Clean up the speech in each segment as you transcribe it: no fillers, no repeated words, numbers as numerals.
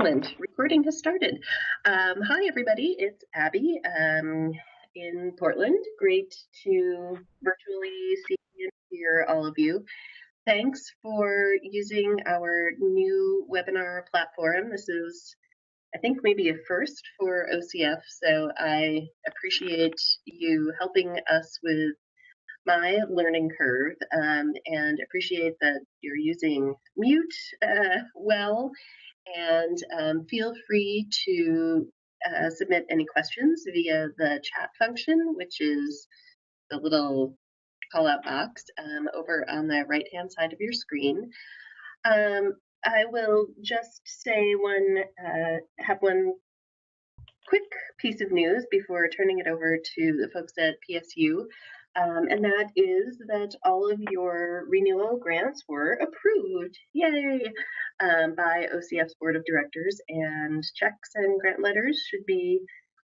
Excellent. Recording has started. Hi, everybody. It's Abby in Portland. Great to virtually see and hear all of you. Thanks for using our new webinar platform. This is, I think, maybe a first for OCF, so I appreciate you helping us with my learning curve and appreciate that you're using mute well, and feel free to submit any questions via the chat function, which is the little call out box over on the right hand side of your screen. I will just say have one quick piece of news before turning it over to the folks at PSU. And that is that all of your renewal grants were approved, yay, by OCF's Board of Directors, and checks and grant letters should be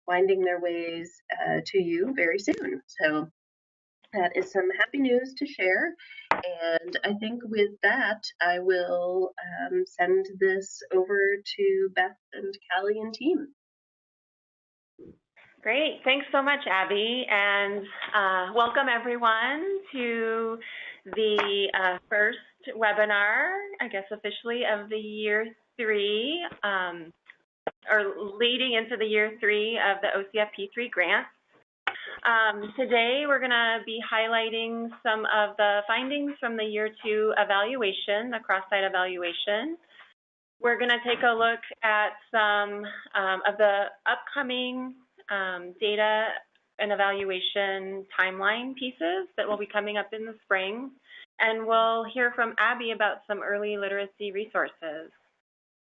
winding their ways to you very soon. So that is some happy news to share. And I think with that, I will send this over to Beth and Callie and team. Great, thanks so much, Abby, and welcome everyone to the first webinar, I guess officially, of the year 3, or leading into the year 3 of the OCF P-3 grants. Today we're going to be highlighting some of the findings from the year 2 evaluation, the cross-site evaluation. We're going to take a look at some of the upcoming data and evaluation timeline pieces that will be coming up in the spring. And we'll hear from Abby about some early literacy resources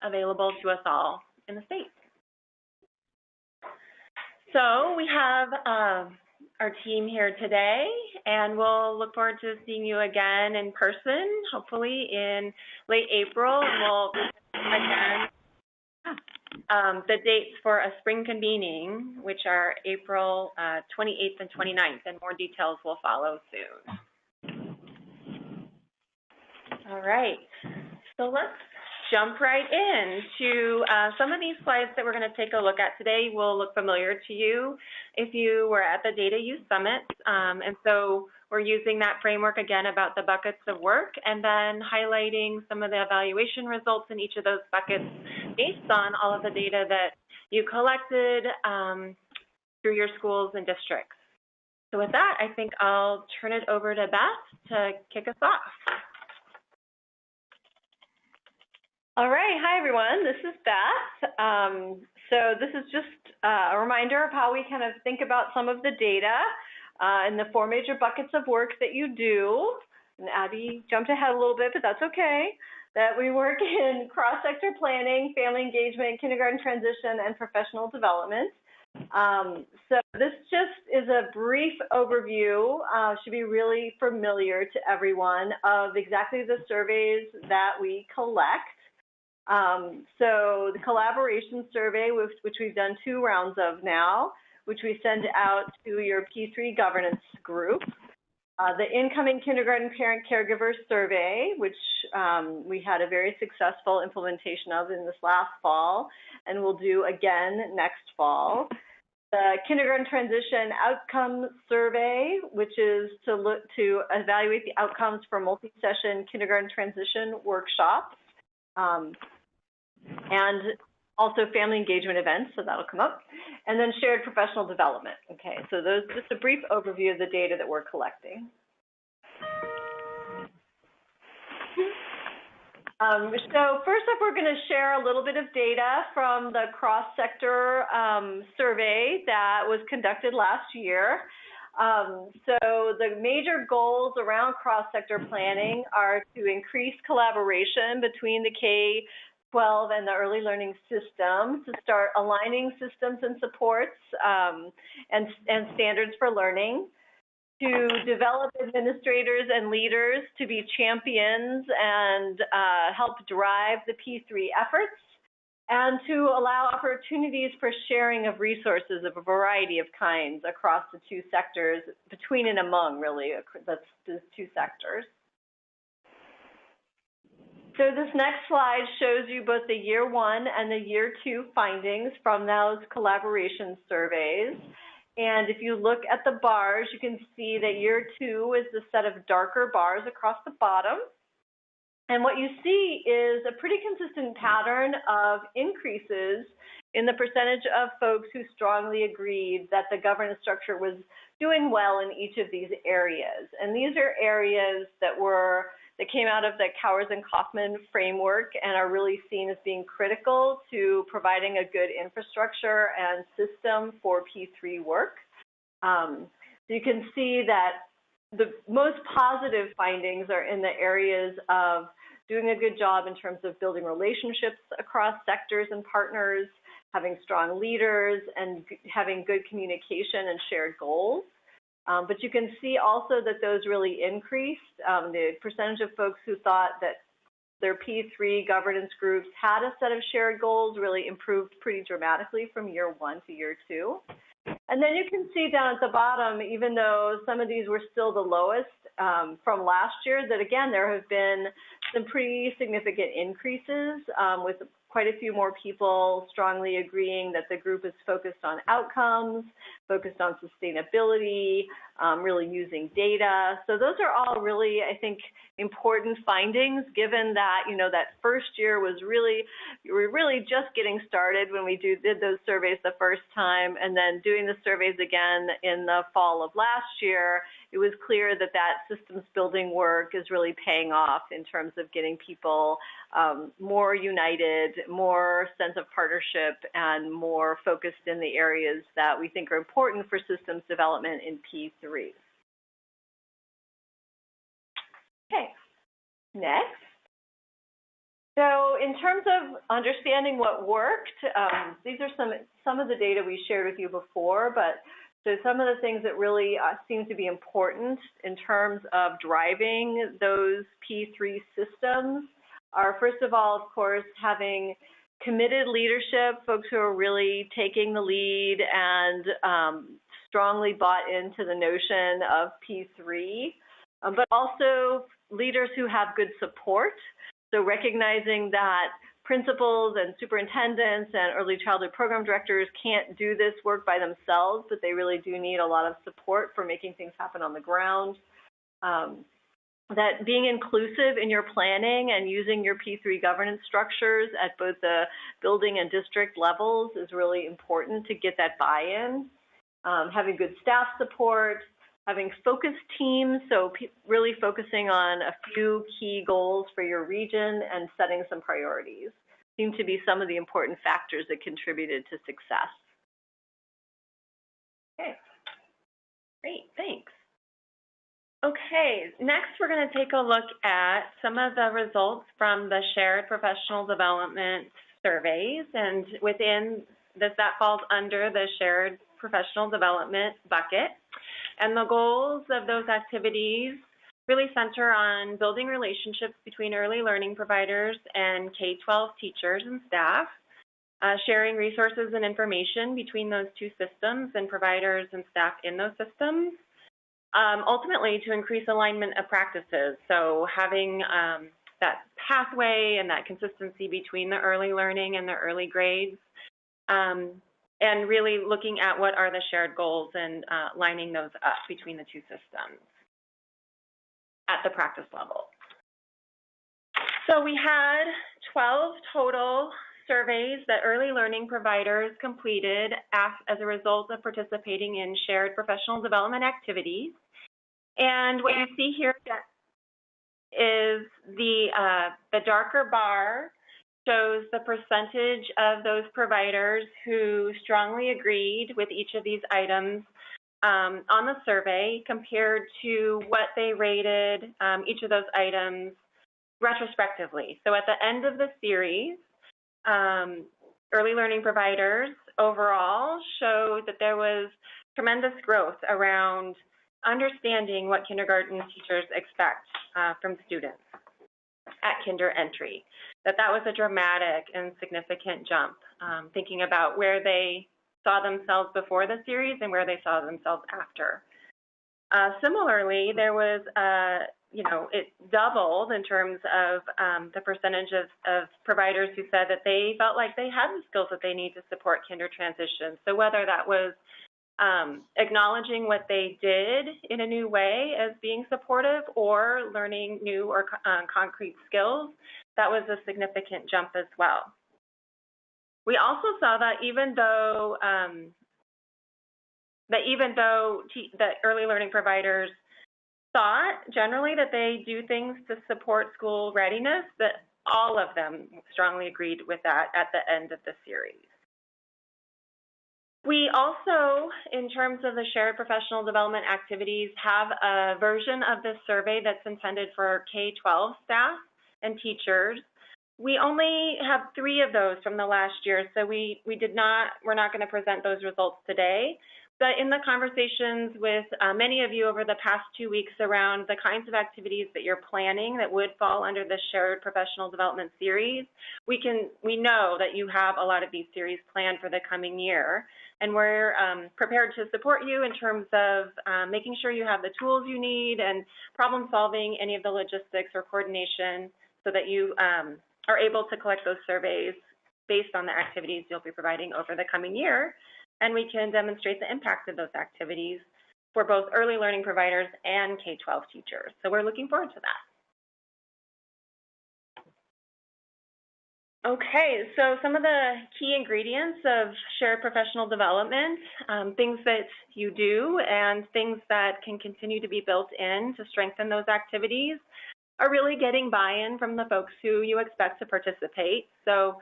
available to us all in the state. So we have our team here today, and we'll look forward to seeing you again in person, hopefully in late April, and we'll again the dates for a spring convening, which are April 28th and 29th, and more details will follow soon. All right, so let's jump right into some of these slides that we're going to take a look at today will look familiar to you if you were at the Data Use Summit. And so we're using that framework again about the buckets of work, and then highlighting some of the evaluation results in each of those buckets based on all of the data that you collected through your schools and districts. So with that, I think I'll turn it over to Beth to kick us off. All right, hi everyone, this is Beth. So this is just a reminder of how we kind of think about some of the data and the 4 major buckets of work that you do. And Abby jumped ahead a little bit, but that's okay. That we work in cross-sector planning, family engagement, kindergarten transition, and professional development. So this just is a brief overview, should be really familiar to everyone, of exactly the surveys that we collect. So the collaboration survey, which we've done 2 rounds of now, which we send out to your P3 governance group. The incoming kindergarten parent caregiver survey, which we had a very successful implementation of in this last fall, and we'll do again next fall. The kindergarten transition outcome survey, which is to evaluate the outcomes for multi-session kindergarten transition workshops. And also family engagement events, so that'll come up, and then shared professional development. Okay, so those just a brief overview of the data that we're collecting. So first up, we're going to share a little bit of data from the cross-sector survey that was conducted last year. So the major goals around cross-sector planning are to increase collaboration between the K-12 and the early learning system, to start aligning systems and supports and standards for learning, to develop administrators and leaders to be champions and help drive the P3 efforts, and to allow opportunities for sharing of resources of a variety of kinds across the 2 sectors, between and among, really, that's the 2 sectors. So this next slide shows you both the year 1 and the year 2 findings from those collaboration surveys. And if you look at the bars, you can see that year 2 is the set of darker bars across the bottom. And what you see is a pretty consistent pattern of increases in the percentage of folks who strongly agreed that the governance structure was doing well in each of these areas. And these are areas that came out of the Cowers and Kaufman framework and are really seen as being critical to providing a good infrastructure and system for P3 work. So you can see that the most positive findings are in the areas of doing a good job in terms of building relationships across sectors and partners, having strong leaders, and having good communication and shared goals. But you can see also that those really increased. The percentage of folks who thought that their P3 governance groups had a set of shared goals really improved pretty dramatically from year 1 to year 2. And then you can see down at the bottom, even though some of these were still the lowest from last year, that again, there have been some pretty significant increases with quite a few more people strongly agreeing that the group is focused on outcomes, focused on sustainability, really using data. So those are all really, I think, important findings, given that, that first year was we were really just getting started when we did those surveys the first time, and then doing the surveys again in the fall of last year, it was clear that systems building work is really paying off in terms of getting people more united, more sense of partnership, and more focused in the areas that we think are important for systems development in P3. Okay, next. So in terms of understanding what worked, these are some of the data we shared with you before, but so some of the things that really seem to be important in terms of driving those P3 systems are, first of all, of course, having committed leadership, folks who are really taking the lead and strongly bought into the notion of P3, but also leaders who have good support. So recognizing that principals and superintendents and early childhood program directors can't do this work by themselves, but they really do need a lot of support for making things happen on the ground. That being inclusive in your planning and using your P3 governance structures at both the building and district levels is really important to get that buy-in. Having good staff support, having focused teams, so really focusing on a few key goals for your region and setting some priorities seem to be some of the important factors that contributed to success. Okay, great, thanks. Okay, next we're going to take a look at some of the results from the shared professional development surveys, and within this, that falls under the shared professional development bucket. And the goals of those activities really center on building relationships between early learning providers and K-12 teachers and staff, sharing resources and information between those two systems and providers and staff in those systems, ultimately to increase alignment of practices. So having that pathway and that consistency between the early learning and the early grades, and really looking at what are the shared goals and lining those up between the two systems at the practice level. So we had 12 total surveys that early learning providers completed as a result of participating in shared professional development activities. And what you see here is the darker bar shows the percentage of those providers who strongly agreed with each of these items on the survey compared to what they rated each of those items retrospectively. So at the end of the series, early learning providers overall showed that there was tremendous growth around understanding what kindergarten teachers expect from students at kinder entry, that was a dramatic and significant jump, thinking about where they saw themselves before the series and where they saw themselves after. Similarly, there was it doubled in terms of the percentage of providers who said that they felt like they had the skills that they need to support kinder transition. So whether that was acknowledging what they did in a new way as being supportive or learning new or concrete skills, that was a significant jump as well. We also saw that even though the early learning providers thought generally that they do things to support school readiness, that all of them strongly agreed with that at the end of the series. We also, in terms of the shared professional development activities, have a version of this survey that's intended for K-12 staff and teachers. We only have 3 of those from the last year, so we're not going to present those results today. But in the conversations with many of you over the past 2 weeks around the kinds of activities that you're planning that would fall under the shared professional development series, we know that you have a lot of these series planned for the coming year, and we're prepared to support you in terms of making sure you have the tools you need and problem solving any of the logistics or coordination so that you are able to collect those surveys based on the activities you'll be providing over the coming year. And we can demonstrate the impact of those activities for both early learning providers and K-12 teachers. So we're looking forward to that. Okay, so some of the key ingredients of shared professional development, things that you do and things that can continue to be built in to strengthen those activities, are really getting buy-in from the folks who you expect to participate. So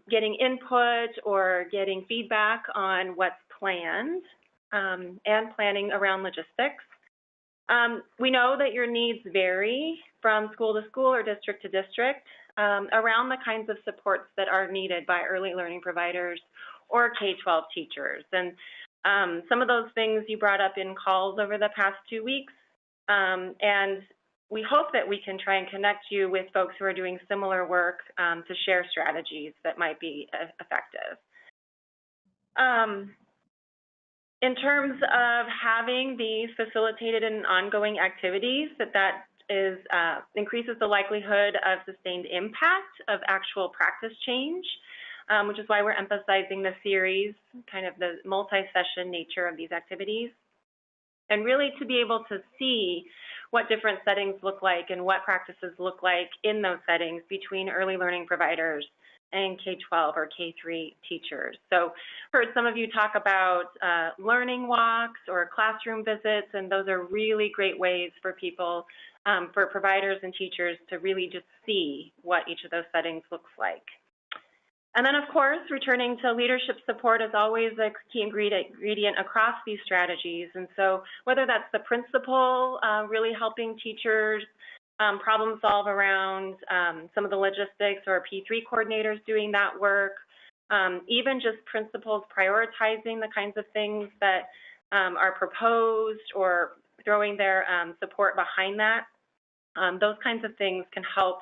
getting input or getting feedback on what's planned and planning around logistics. We know that your needs vary from school to school or district to district around the kinds of supports that are needed by early learning providers or K-12 teachers. And some of those things you brought up in calls over the past 2 weeks, and we hope that we can try and connect you with folks who are doing similar work to share strategies that might be effective. In terms of having these facilitated and ongoing activities, that increases the likelihood of sustained impact of actual practice change, which is why we're emphasizing the series, kind of the multi-session nature of these activities, and really to be able to see what different settings look like and what practices look like in those settings between early learning providers and K-12 or K-3 teachers. So heard some of you talk about learning walks or classroom visits, and those are really great ways for people, for providers and teachers to really just see what each of those settings looks like. And then, of course, returning to leadership support is always a key ingredient across these strategies. And so whether that's the principal really helping teachers problem solve around some of the logistics, or P-3 coordinators doing that work, even just principals prioritizing the kinds of things that are proposed or throwing their support behind that, those kinds of things can help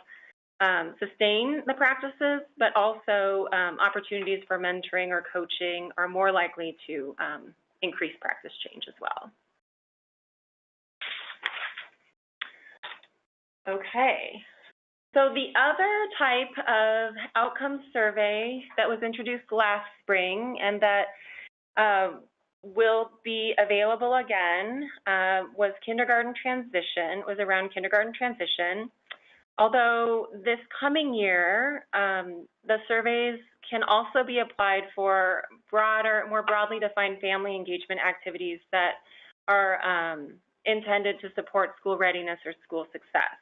sustain the practices, but also opportunities for mentoring or coaching are more likely to increase practice change as well. Okay, so the other type of outcome survey that was introduced last spring and that will be available again was kindergarten transition, was around kindergarten transition. Although this coming year, the surveys can also be applied for more broadly defined family engagement activities that are intended to support school readiness or school success.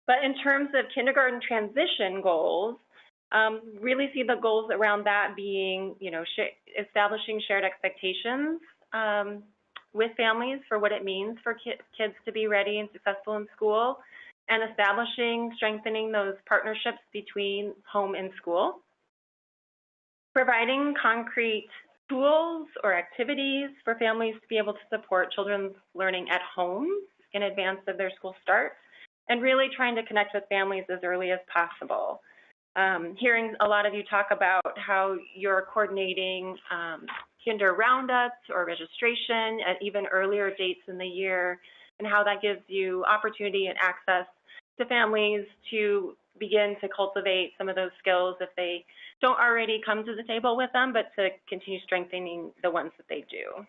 But in terms of kindergarten transition goals, really see the goals around that being, establishing shared expectations with families for what it means for kids to be ready and successful in school, and strengthening those partnerships between home and school. Providing concrete tools or activities for families to be able to support children's learning at home in advance of their school start, and really trying to connect with families as early as possible. Hearing a lot of you talk about how you're coordinating kinder roundups or registration at even earlier dates in the year, and how that gives you opportunity and access to families to begin to cultivate some of those skills if they don't already come to the table with them, but to continue strengthening the ones that they do.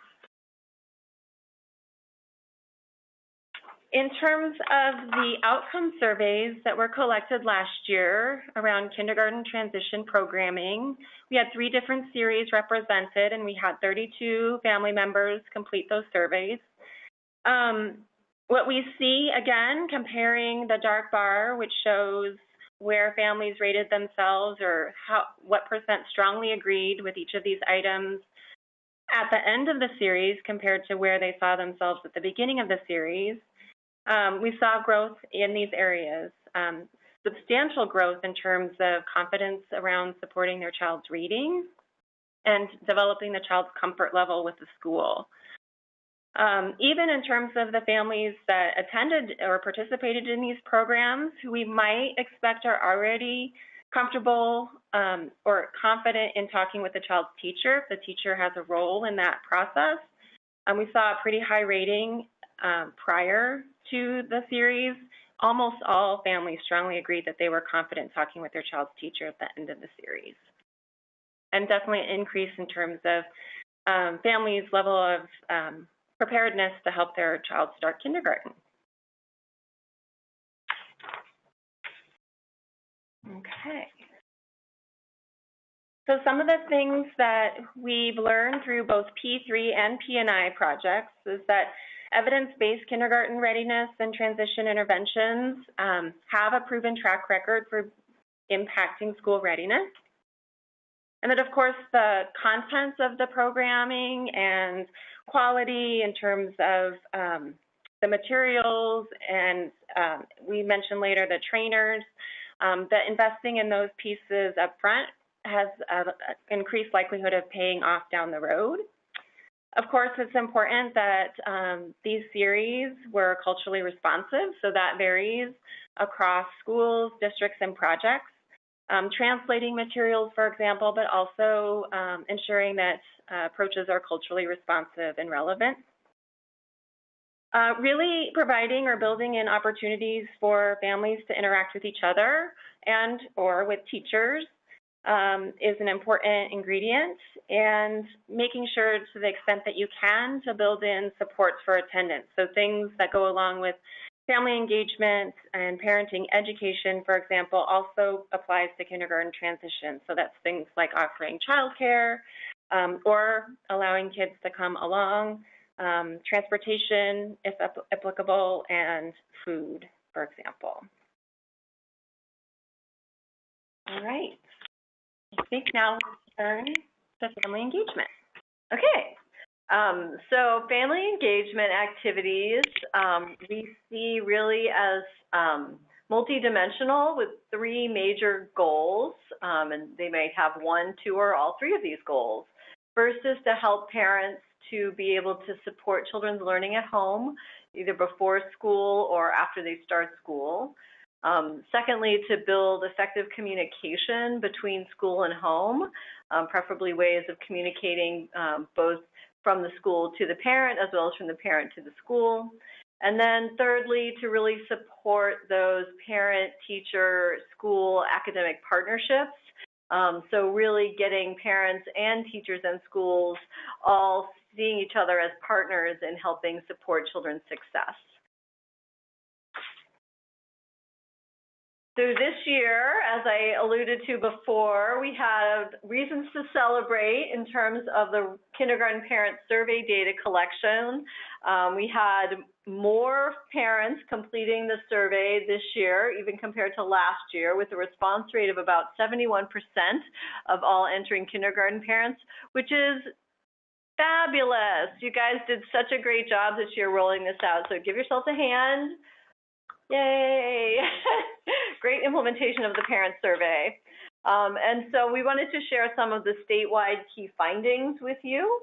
In terms of the outcome surveys that were collected last year around kindergarten transition programming, we had 3 different series represented, and we had 32 family members complete those surveys. What we see, again, comparing the dark bar, which shows where families rated themselves or what percent strongly agreed with each of these items at the end of the series compared to where they saw themselves at the beginning of the series. We saw growth in these areas, substantial growth in terms of confidence around supporting their child's reading and developing the child's comfort level with the school. Even in terms of the families that attended or participated in these programs, who we might expect are already comfortable or confident in talking with the child's teacher, if the teacher has a role in that process. We saw a pretty high rating prior to the series. Almost all families strongly agreed that they were confident talking with their child's teacher at the end of the series. And definitely an increase in terms of families' level of preparedness to help their child start kindergarten. Okay. So some of the things that we've learned through both P-3 and P&I projects is that evidence-based kindergarten readiness and transition interventions have a proven track record for impacting school readiness. And that, of course, the contents of the programming and quality in terms of the materials and we mentioned later the trainers, that investing in those pieces up front has increased likelihood of paying off down the road. Of course, it's important that these series were culturally responsive, so that varies across schools, districts, and projects. Translating materials, for example, but also ensuring that approaches are culturally responsive and relevant. Really providing or building in opportunities for families to interact with each other and or with teachers is an important ingredient, and making sure to the extent that you can to build in supports for attendance. So things that go along with family engagement and parenting education, for example, also applies to kindergarten transition. So that's things like offering childcare or allowing kids to come along, transportation, if applicable, and food, for example. All right. I think now we'll turn to family engagement. Okay. So family engagement activities we see really as multidimensional with 3 major goals, and they might have 1, 2, or all 3 of these goals. First is to help parents to be able to support children's learning at home, either before school or after they start school. Secondly, to build effective communication between school and home, preferably ways of communicating both from the school to the parent as well as from the parent to the school. And then thirdly, to really support those parent, teacher, school, academic partnerships. So really getting parents and teachers and schools all seeing each other as partners in helping support children's success. So this year, as I alluded to before, we had reasons to celebrate in terms of the kindergarten parent survey data collection. We had more parents completing the survey this year, even compared to last year, with a response rate of about 71% of all entering kindergarten parents, which is fabulous. You guys did such a great job this year rolling this out, so give yourselves a hand. Yay! Great implementation of the parent survey. And so we wanted to share some of the statewide key findings with you.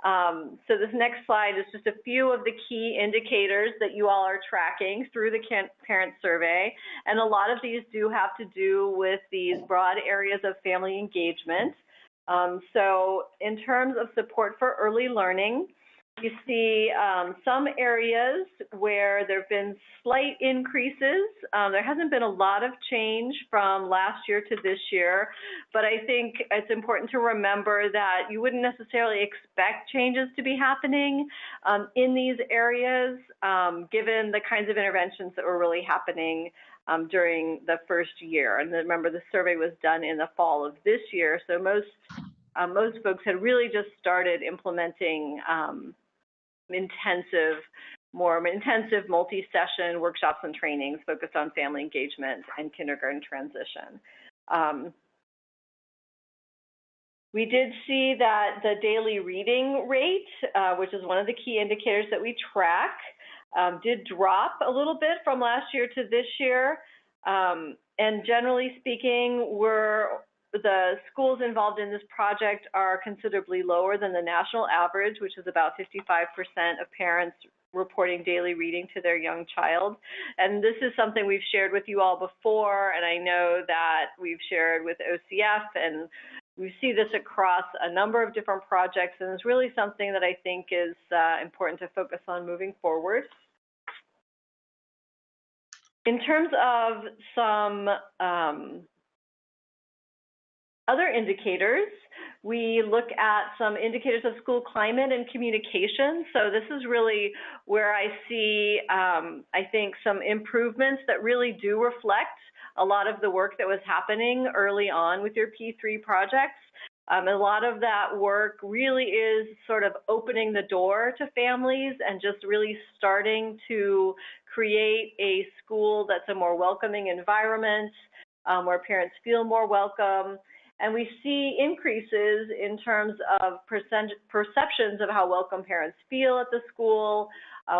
So this next slide is just a few of the key indicators that you all are tracking through the parent survey. And a lot of these do have to do with these broad areas of family engagement. So in terms of support for early learning, You see some areas where there have been slight increases. There hasn't been a lot of change from last year to this year, but I think it's important to remember that you wouldn't necessarily expect changes to be happening in these areas, given the kinds of interventions that were really happening during the first year. And remember, the survey was done in the fall of this year, so most folks had really just started implementing more intensive multi-session workshops and trainings focused on family engagement and kindergarten transition. We did see that the daily reading rate, which is one of the key indicators that we track, did drop a little bit from last year to this year. And generally speaking, the schools involved in this project are considerably lower than the national average, which is about 55% of parents reporting daily reading to their young child. And this is something we've shared with you all before, and I know that we've shared with OCF, and we see this across a number of different projects, and it's really something that I think is important to focus on moving forward. In terms of some other indicators, we look at some indicators of school climate and communication. So this is really where I see, I think, some improvements that really do reflect a lot of the work that was happening early on with your P3 projects. A lot of that work really is sort of opening the door to families and just really starting to create a school that's a more welcoming environment, where parents feel more welcome. And we see increases in terms of perceptions of how welcome parents feel at the school.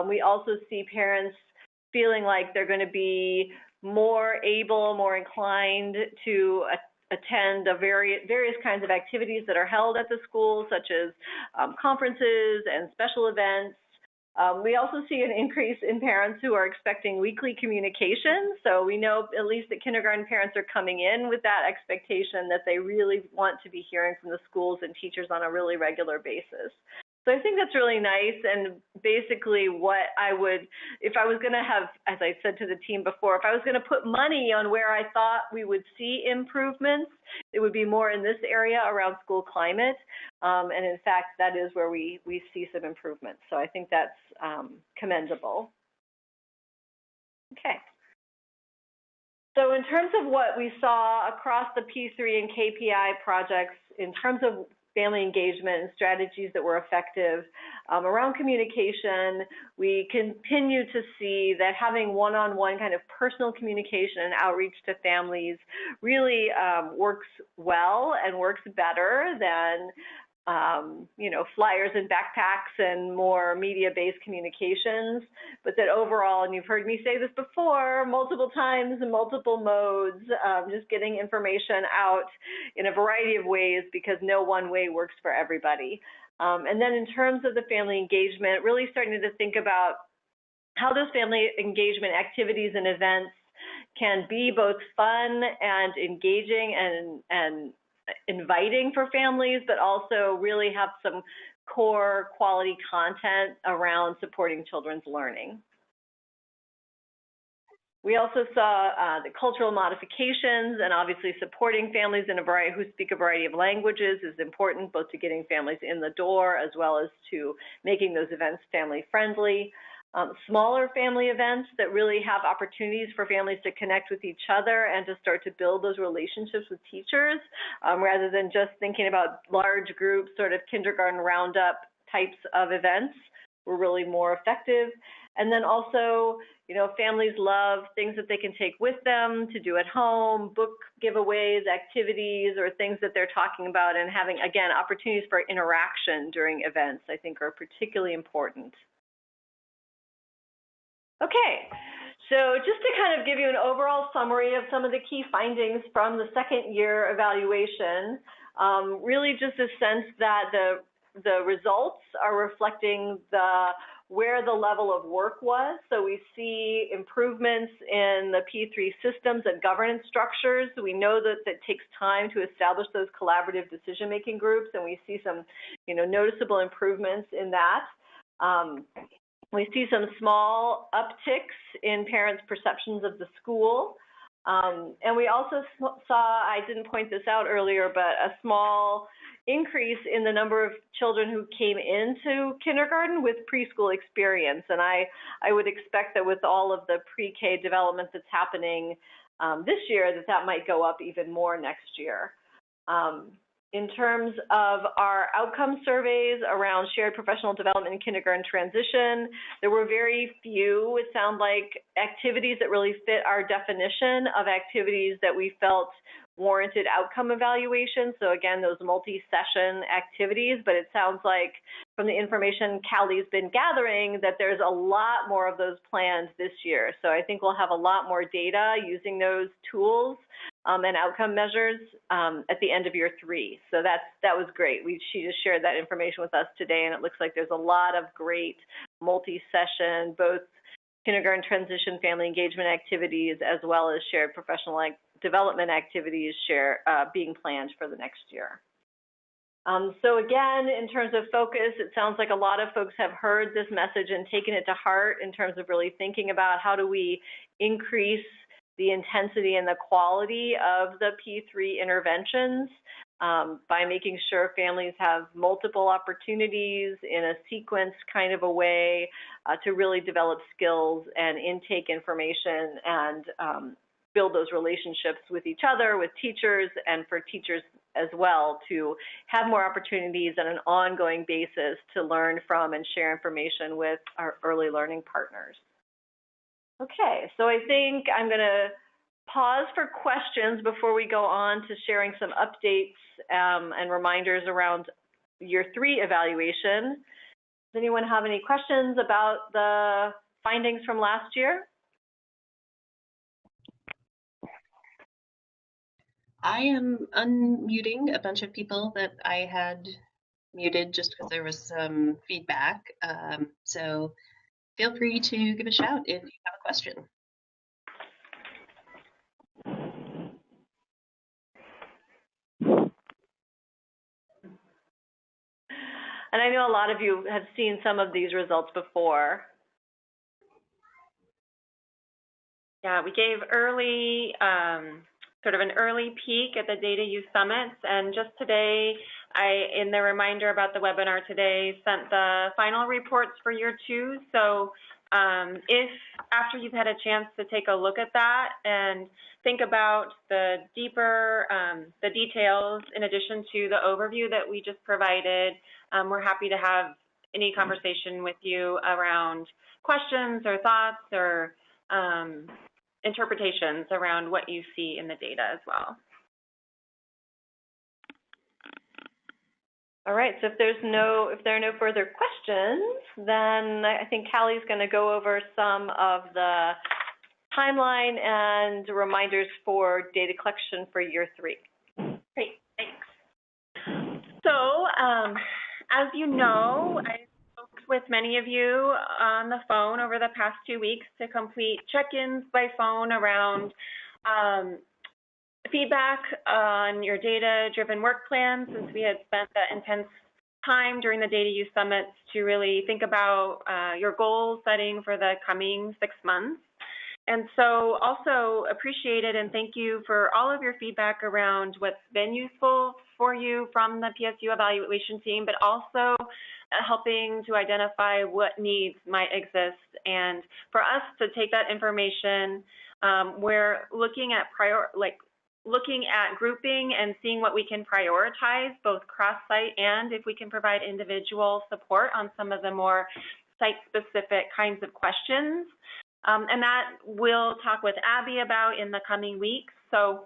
We also see parents feeling like they're going to be more able, more inclined to attend various kinds of activities that are held at the school, such as conferences and special events. We also see an increase in parents who are expecting weekly communication. So we know at least that kindergarten parents are coming in with that expectation that they really want to be hearing from the schools and teachers on a really regular basis. So I think that's really nice, and basically what I would, if I was going to have, as I said to the team before, if I was going to put money on where I thought we would see improvements, it would be more in this area around school climate, and in fact, that is where we see some improvements. So I think that's commendable. Okay. So in terms of what we saw across the P3 and KPI projects, in terms of family engagement and strategies that were effective around communication, we continue to see that having one-on-one kind of personal communication and outreach to families really works well and works better than flyers and backpacks and more media-based communications, but that overall, and you've heard me say this before multiple times in multiple modes, just getting information out in a variety of ways because no one way works for everybody. And then in terms of the family engagement, really starting to think about how those family engagement activities and events can be both fun and engaging and inviting for families, but also really have some core quality content around supporting children's learning. We also saw the cultural modifications, and obviously supporting families in who speak a variety of languages is important, both to getting families in the door as well as to making those events family friendly. Smaller family events that really have opportunities for families to connect with each other and to start to build those relationships with teachers, rather than just thinking about large groups, sort of kindergarten roundup types of events, were really more effective. And then also, families love things that they can take with them to do at home, book giveaways, activities, or things that they're talking about, and having, again, opportunities for interaction during events, I think, are particularly important. Okay, so just to kind of give you an overall summary of some of the key findings from the second year evaluation, really just a sense that the results are reflecting where the level of work was. So we see improvements in the P3 systems and governance structures. We know that it takes time to establish those collaborative decision-making groups, and we see some noticeable improvements in that. We see some small upticks in parents' perceptions of the school. And we also saw, I didn't point this out earlier, but a small increase in the number of children who came into kindergarten with preschool experience. And I would expect that with all of the pre-K development that's happening this year, that might go up even more next year. In terms of our outcome surveys around shared professional development in kindergarten transition, there were very few, it sounded like, activities that really fit our definition of activities that we felt warranted outcome evaluation. So again, those multi-session activities, but it sounds like from the information Callie's been gathering that there's a lot more of those planned this year. So I think we'll have a lot more data using those tools and outcome measures at the end of year 3. So that was great. She just shared that information with us today, and it looks like there's a lot of great multi-session, both kindergarten transition family engagement activities as well as shared professional development activities being planned for the next year. So again, in terms of focus, it sounds like a lot of folks have heard this message and taken it to heart in terms of really thinking about how do we increase the intensity and the quality of the P-3 interventions by making sure families have multiple opportunities in a sequenced kind of a way to really develop skills and intake information and build those relationships with each other, with teachers, and for teachers as well to have more opportunities on an ongoing basis to learn from and share information with our early learning partners. Okay, so I think I'm going to pause for questions before we go on to sharing some updates and reminders around year 3 evaluation. Does anyone have any questions about the findings from last year? I am unmuting a bunch of people that I had muted just because there was some feedback. So feel free to give a shout if you have a question. And I know a lot of you have seen some of these results before. Yeah, we gave early, sort of an early peek at the Data Use Summits, and just today, in the reminder about the webinar today, sent the final reports for year 2. So if after you've had a chance to take a look at that and think about the deeper, the details in addition to the overview that we just provided, we're happy to have any conversation with you around questions or thoughts or interpretations around what you see in the data as well. All right, so if there are no further questions, then I think Callie's going to go over some of the timeline and reminders for data collection for year 3. Great, thanks. So, as you know, I spoke with many of you on the phone over the past 2 weeks to complete check-ins by phone around feedback on your data-driven work plan, since we had spent that intense time during the Data Use Summits to really think about your goal setting for the coming 6 months. And so also appreciated and thank you for all of your feedback around what's been useful for you from the PSU evaluation team, but also helping to identify what needs might exist. And for us to take that information, we're looking at grouping and seeing what we can prioritize, both cross-site and if we can provide individual support on some of the more site-specific kinds of questions. And that we'll talk with Abby about in the coming weeks. So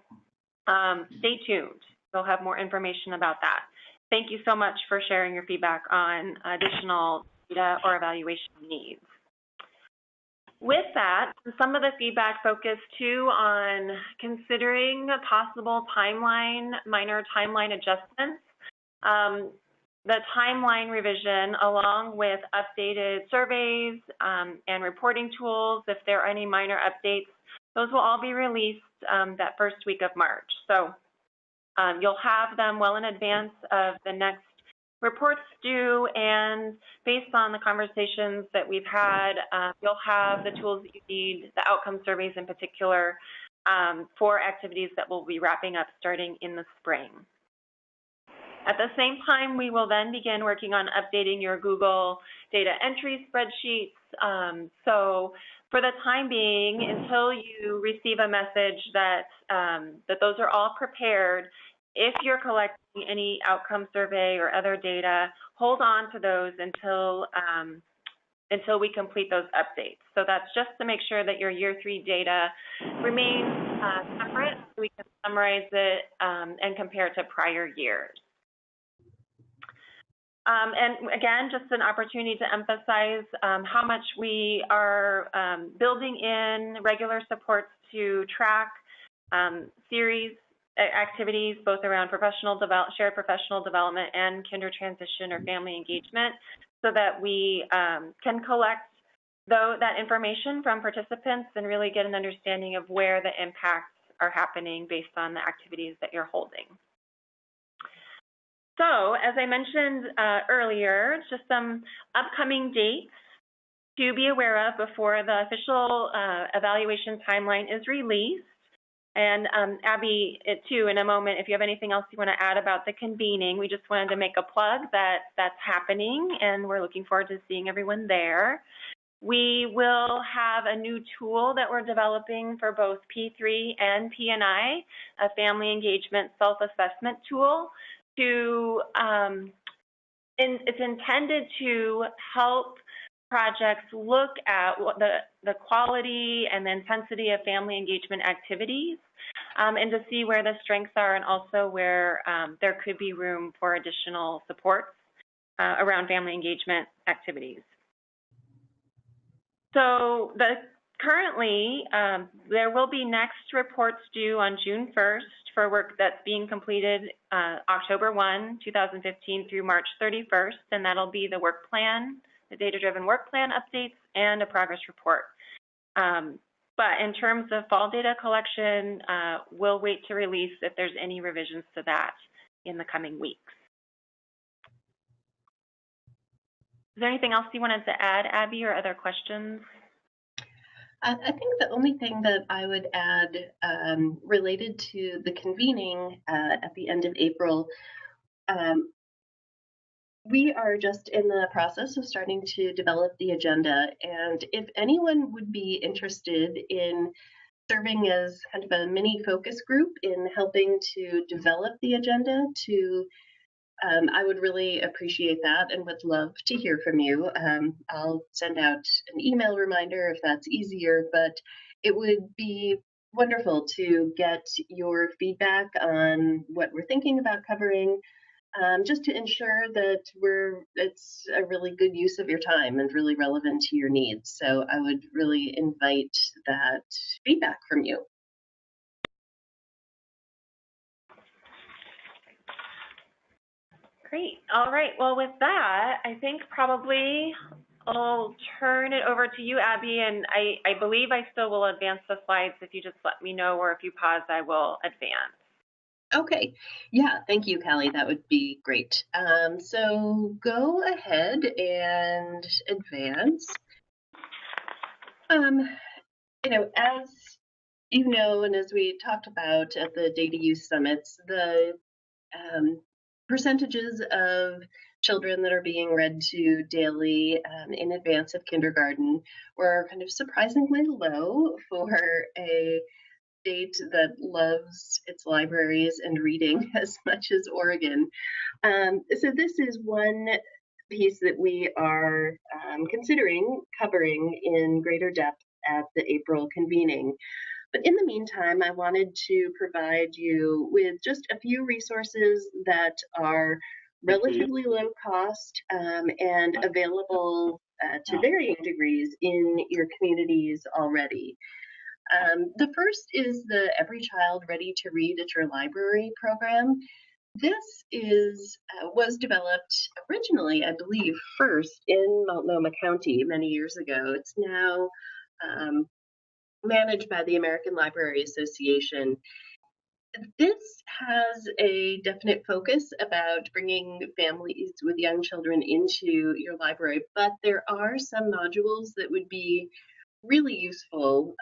stay tuned. We'll have more information about that. Thank you so much for sharing your feedback on additional data or evaluation needs. With that, some of the feedback focused too on considering a possible minor timeline adjustments. The timeline revision, along with updated surveys and reporting tools, if there are any minor updates, those will all be released that first week of March. So you'll have them well in advance of the next reports due, and based on the conversations that we've had, you'll have the tools that you need, the outcome surveys in particular, for activities that will be wrapping up starting in the spring. At the same time, we will then begin working on updating your Google data entry spreadsheets. So for the time being, until you receive a message that, that those are all prepared, if you're collecting any outcome survey or other data, hold on to those until we complete those updates. So that's just to make sure that your year 3 data remains separate so we can summarize it and compare it to prior years. And again, just an opportunity to emphasize how much we are building in regular supports to track series activities, both around shared professional development and kinder transition or family engagement, so that we can collect that information from participants and really get an understanding of where the impacts are happening based on the activities that you're holding. So, as I mentioned earlier, just some upcoming dates to be aware of before the official evaluation timeline is released. And Abby, too, in a moment, if you have anything else you want to add about the convening, we just wanted to make a plug that that's happening, and we're looking forward to seeing everyone there. We will have a new tool that we're developing for both P3 and P&I, a family engagement self-assessment tool. It's intended to help projects look at the quality and the intensity of family engagement activities, and to see where the strengths are and also where there could be room for additional supports around family engagement activities. So currently, there will be next reports due on June 1st for work that's being completed October 1, 2015 through March 31st, and that'll be the work plan, the data-driven work plan updates, and a progress report. But in terms of fall data collection, we'll wait to release if there's any revisions to that in the coming weeks. Is there anything else you wanted to add, Abby, or other questions? I think the only thing that I would add related to the convening at the end of April, we are just in the process of starting to develop the agenda. And if anyone would be interested in serving as kind of a mini focus group in helping to develop the agenda, I would really appreciate that and would love to hear from you. I'll send out an email reminder if that's easier, but it would be wonderful to get your feedback on what we're thinking about covering, just to ensure that it's a really good use of your time and really relevant to your needs. So I would really invite that feedback from you. Great. All right. Well, with that, I think probably I'll turn it over to you, Abby, and I believe I still will advance the slides. If you just let me know, or if you pause, I will advance. Okay. Yeah, thank you, Callie. That would be great. So go ahead and advance. As you know, and as we talked about at the Data Use Summits, the percentages of children that are being read to daily in advance of kindergarten were kind of surprisingly low for a state that loves its libraries and reading as much as Oregon. So this is one piece that we are considering covering in greater depth at the April convening. But in the meantime, I wanted to provide you with just a few resources that are relatively low cost and available to varying degrees in your communities already. The first is the Every Child Ready to Read at Your Library program. This was developed originally, I believe, first in Multnomah County many years ago. It's now managed by the American Library Association. This has a definite focus about bringing families with young children into your library, but there are some modules that would be really useful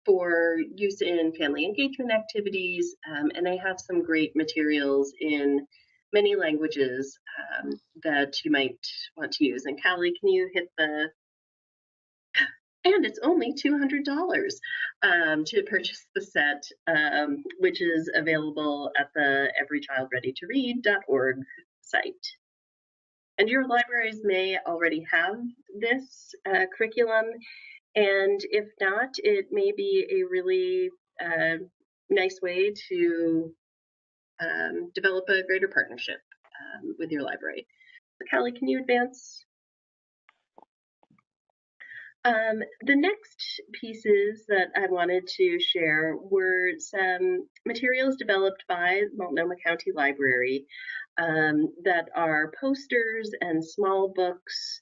for use in family engagement activities, and I have some great materials in many languages that you might want to use. And Callie, can you hit the and it's only $200 to purchase the set, which is available at the everychildreadytoread.org site. And your libraries may already have this curriculum, and if not, it may be a really nice way to develop a greater partnership with your library. So Callie, can you advance? The next pieces that I wanted to share were some materials developed by Multnomah County Library that are posters and small books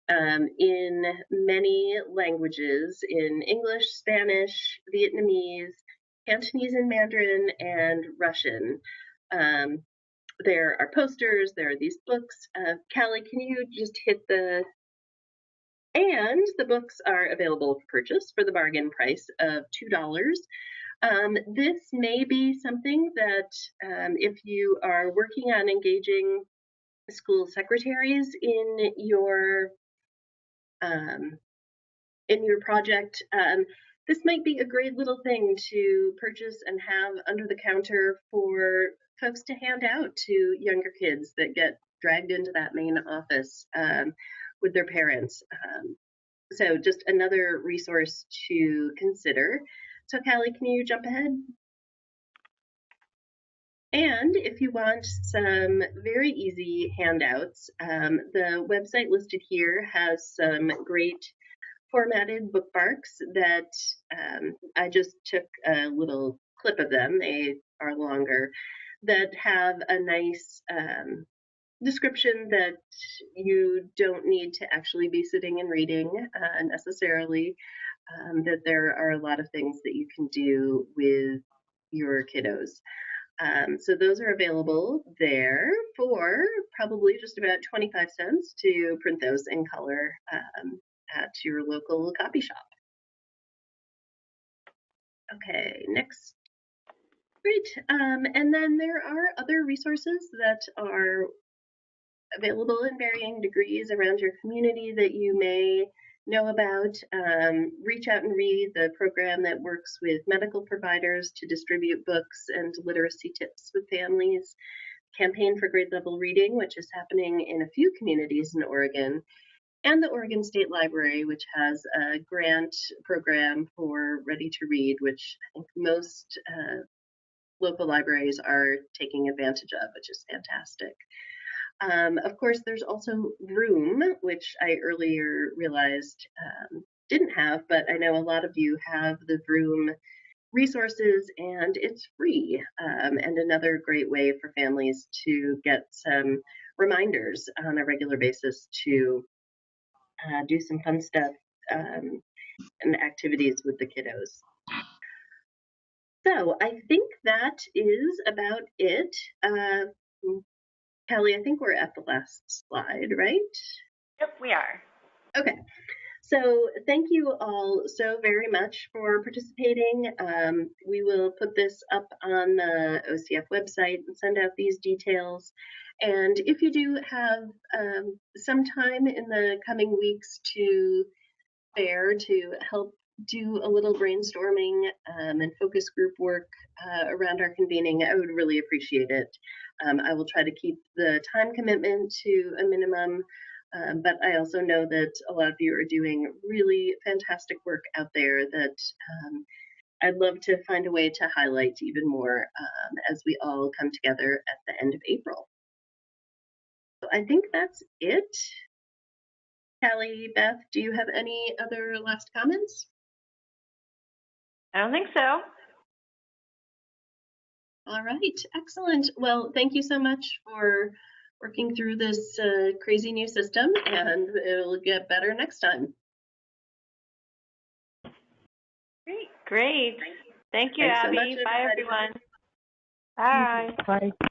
in many languages, in English, Spanish, Vietnamese, Cantonese and Mandarin, and Russian. There are posters, there are these books. Callie, can you just hit the and the books are available for purchase for the bargain price of $2. This may be something that if you are working on engaging school secretaries in your project, this might be a great little thing to purchase and have under the counter for folks to hand out to younger kids that get dragged into that main office with their parents. So just another resource to consider. So Callie, can you jump ahead? And if you want some very easy handouts, the website listed here has some great formatted bookmarks that I just took a little clip of them. They are longer, that have a nice description that you don't need to actually be sitting and reading necessarily, that there are a lot of things that you can do with your kiddos. So those are available there for probably just about 25 cents to print those in color at your local copy shop. Okay, next. Great. And then there are other resources that are available in varying degrees around your community that you may know about. Reach Out and Read, the program that works with medical providers to distribute books and literacy tips with families. Campaign for Grade Level Reading, which is happening in a few communities in Oregon. And the Oregon State Library, which has a grant program for Ready to Read, which I think most local libraries are taking advantage of, which is fantastic. Of course, there's also Vroom, which I earlier realized didn't have, but I know a lot of you have the Vroom resources, and it's free, and another great way for families to get some reminders on a regular basis to do some fun stuff and activities with the kiddos. So I think that is about it. Kelly, I think we're at the last slide, right? Yep, we are. Okay. So thank you all so very much for participating. We will put this up on the OCF website and send out these details. And if you do have some time in the coming weeks to spare to help do a little brainstorming and focus group work around our convening, I would really appreciate it. I will try to keep the time commitment to a minimum, but I also know that a lot of you are doing really fantastic work out there that I'd love to find a way to highlight even more as we all come together at the end of April. So I think that's it. Callie, Beth, do you have any other last comments? I don't think so. All right, excellent. Well, thank you so much for working through this crazy new system, and it'll get better next time. Great. Thank you, Thanks so Abby. much, Bye, everybody. everyone. Bye. Bye.